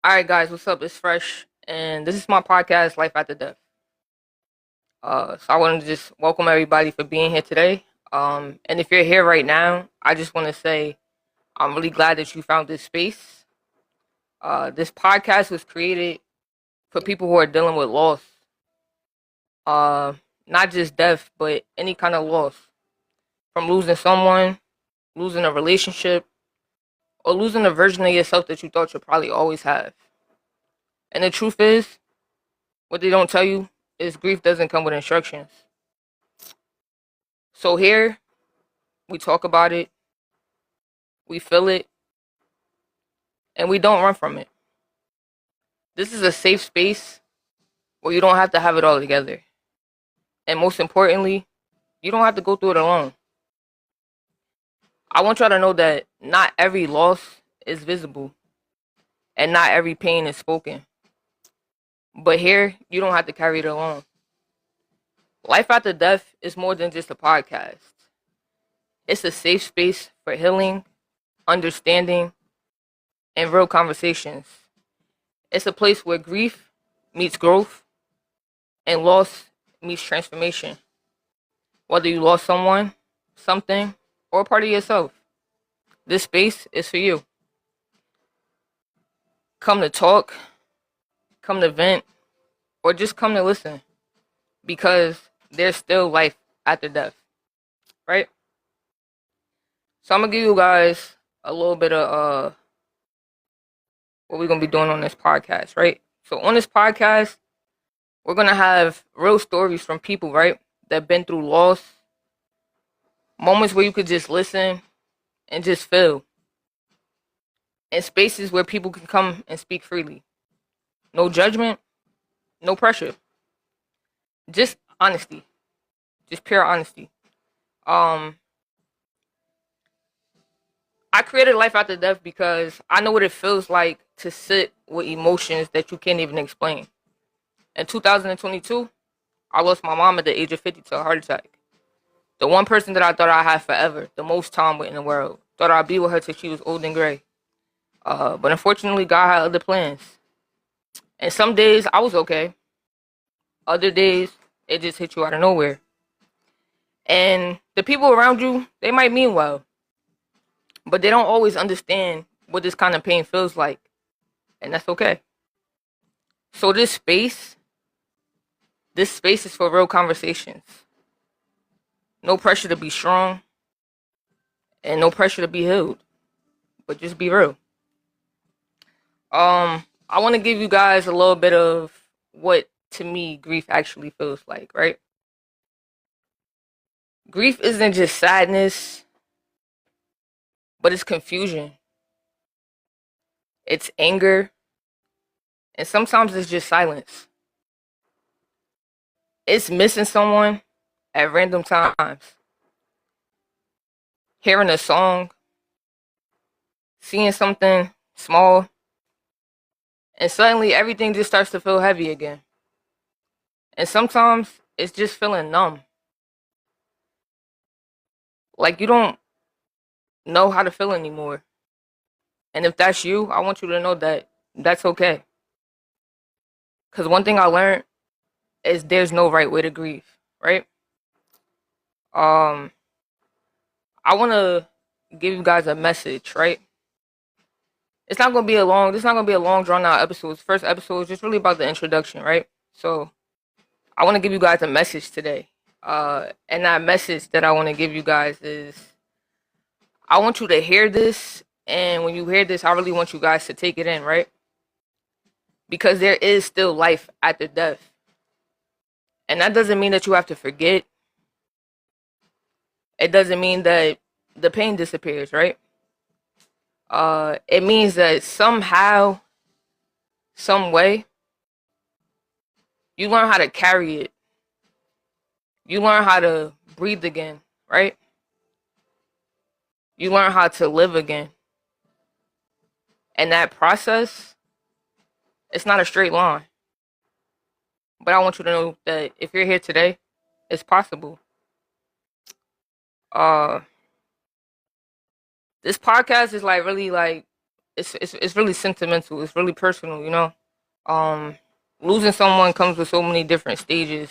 All right, guys, what's up? It's Fresh, and this is my podcast, Life After Death. So I want to just welcome everybody for being here today. And if you're here right now, I just want to say I'm really glad that you found this space. This podcast was created for people who are dealing with loss, uh, not just death, but any kind of loss, from losing someone, losing a relationship, or losing a version of yourself that you thought you'd probably always have. And the truth is, what they don't tell you is grief doesn't come with instructions. So here, we talk about it, we feel it, and we don't run from it. This is a safe space where you don't have to have it all together. And most importantly, you don't have to go through it alone. I want y'all to know that not every loss is visible and not every pain is spoken. But here, you don't have to carry it alone. Life After Death is more than just a podcast. It's a safe space for healing, understanding, and real conversations. It's a place where grief meets growth and loss meets transformation. Whether you lost someone, something, or a part of yourself, this space is for you. Come to talk, come to vent, or just come to listen, because there's still life after death, right? So I'm gonna give you guys a little bit of what we're gonna be doing on this podcast, right? So on this podcast, we're gonna have real stories from people, right, that been through loss, moments where you could just listen and just feel, and spaces where people can come and speak freely. No judgment, no pressure, just honesty, just pure honesty. Um, I created Life After Death because I know what it feels like to sit with emotions that you can't even explain. In 2022, I lost my mom at the age of 50 to a heart attack. The one person that I thought I had forever, the most time with in the world. Thought I'd be with her till she was old and gray. But unfortunately, God had other plans. And some days I was okay. Other days, it just hit you out of nowhere. And the people around you, they might mean well, but they don't always understand what this kind of pain feels like. And that's okay. So this space is for real conversations. No pressure to be strong and no pressure to be healed, but just be real. I want to give you guys a little bit of what to me grief actually feels like, right? Grief isn't just sadness, but it's confusion. It's anger, and sometimes it's just silence. It's missing someone at random times. Hearing a song, seeing something small, and suddenly everything just starts to feel heavy again. And sometimes it's just feeling numb. Like you don't know how to feel anymore. And if that's you, I want you to know that that's okay. Because one thing I learned is there's no right way to grieve, right? Um, I want to give you guys a message, right? It's not gonna be a long. This is not gonna be a long, drawn out episode. This first episode is just really about the introduction, right? So I want to give you guys a message today. And that message that I want to give you guys is, I want you to hear this, and when you hear this, I really want you guys to take it in, right? Because there is still life after death, and that doesn't mean that you have to forget. It doesn't mean that the pain disappears, right? It means that somehow, some way, you learn how to carry it. You learn how to breathe again, right? You learn how to live again. And that process, it's not a straight line. But I want you to know that if you're here today, it's possible. Uh, this podcast is like really like it's really sentimental. It's really personal, you know. Um, Losing someone comes with so many different stages.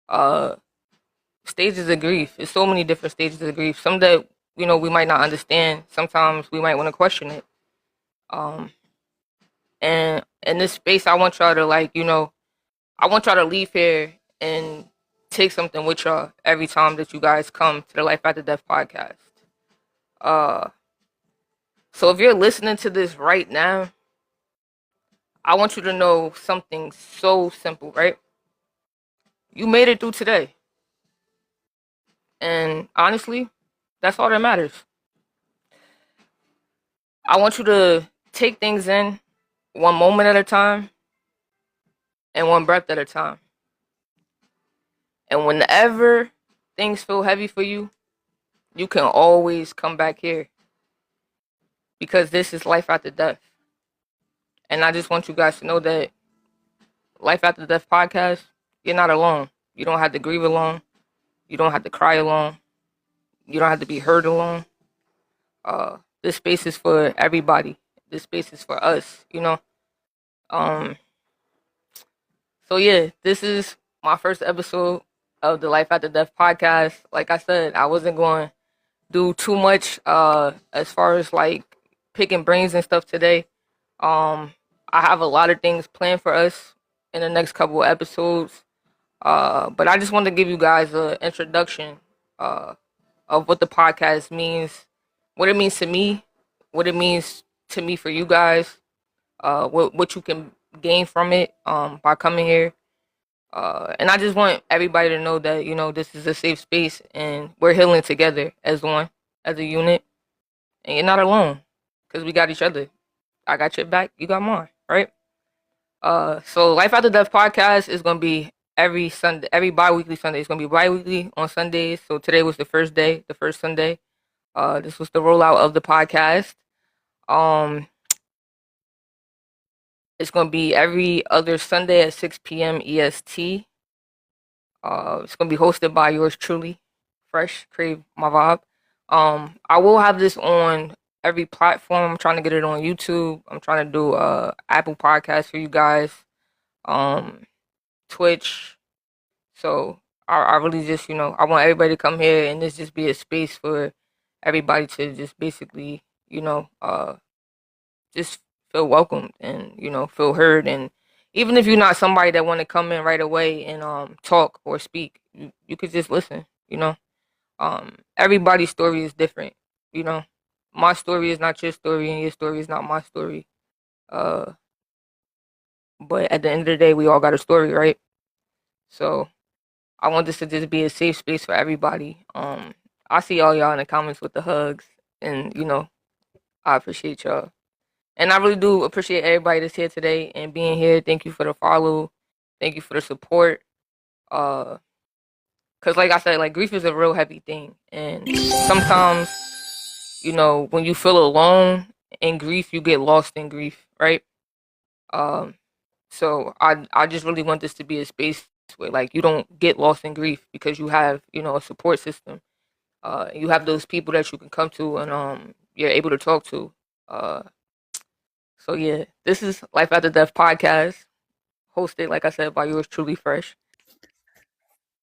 Uh, Stages of grief. It's so many different stages of grief. Some that we might not understand. Sometimes we might want to question it. Um, and in this space, I want y'all to I want y'all to leave here and take something with y'all every time that you guys come to the Life After Death podcast. Uh, so if you're listening to this right now, I want you to know something so simple, right? You made it through today. And honestly, that's all that matters. I want you to take things in one moment at a time and one breath at a time. And whenever things feel heavy for you, you can always come back here because this is Life After Death. And I just want you guys to know that Life After Death podcast, you're not alone. You don't have to grieve alone. You don't have to cry alone. You don't have to be hurt alone. This space is for everybody. This space is for us, you know. Um, so yeah, this is my first episode of the Life After Death podcast. Like I said, I wasn't going to do too much as far as like picking brains and stuff today. I have a lot of things planned for us in the next couple of episodes. But I just wanted to give you guys an introduction uh, of what the podcast means, what it means to me, what it means to me for you guys, what you can gain from it by coming here. And I just want everybody to know that this is a safe space and we're healing together as one, as a unit, and you're not alone because we got each other. I got your back, you got mine, right? So Life After Death podcast is gonna be every Sunday, every bi-weekly Sunday. It's gonna be bi-weekly on Sundays. So today was the first day, the first Sunday. This was the rollout of the podcast. Um, it's gonna be every other Sunday at 6 p.m. EST. It's gonna be hosted by yours truly, Fresh Crave My Vibe. I will have this on every platform. I'm trying to get it on YouTube. I'm trying to do Apple Podcasts for you guys. Um, Twitch. So I really just I want everybody to come here and this just be a space for everybody to just basically just feel welcomed and feel heard. And even if you're not somebody that want to come in right away and talk or speak, you could just listen. Everybody's story is different. You know, my story is not your story and your story is not my story. Uh, but at the end of the day, we all got a story, right? So I want this to just be a safe space for everybody. I see all y'all in the comments with the hugs, and I appreciate y'all. And I really do appreciate everybody that's here today and being here. Thank you for the follow. Thank you for the support. Cause like I said, like grief is a real heavy thing, and sometimes when you feel alone in grief, you get lost in grief, right? Um, so I just really want this to be a space where like you don't get lost in grief because you have a support system. You have those people that you can come to and you're able to talk to. Uh, so yeah, this is Life After Death podcast, hosted like I said by yours truly, Fresh.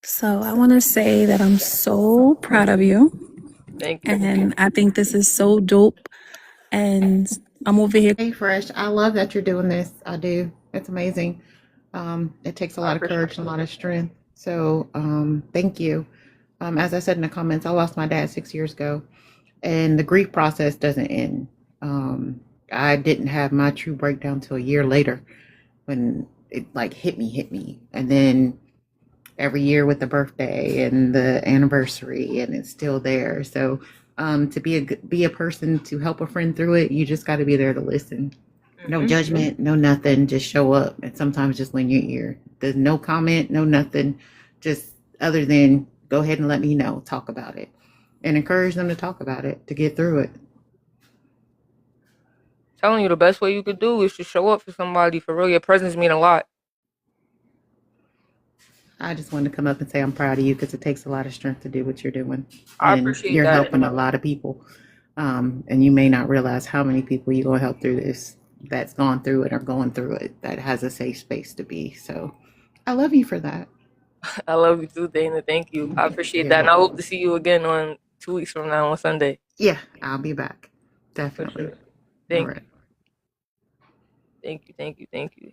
So I want to say that I'm so proud of you. Thank you. And I think this is so dope. And I'm over here. Hey, Fresh. I love that you're doing this. I do. It's amazing. It takes a I lot of appreciate courage and a lot of strength. So, thank you. As I said in the comments, I lost my dad 6 years ago, and the grief process doesn't end. I didn't have my true breakdown till a year later when it like hit me. And then every year with the birthday and the anniversary, and it's still there. So, to be a person to help a friend through it, you just got to be there to listen. No judgment, no nothing. Just show up, and sometimes just lend your ear. There's no comment, no nothing. Just other than go ahead and let me know. Talk about it, and encourage them to talk about it to get through it. Telling you the best way you could do is to show up for somebody for real. Your presence mean a lot. I just wanted to come up and say I'm proud of you because it takes a lot of strength to do what you're doing, I and appreciate you're that. helping a lot of people. And you may not realize how many people you're going to help through this that's gone through it or going through it that has a safe space to be. So I love you for that. I love you too, Dana. Thank you. I appreciate You're that. And I welcome. hope to see you again on 2 weeks from now on Sunday. Yeah, I'll be back. For Definitely. sure. All Thank right. you. Thank you. Thank you. Thank you.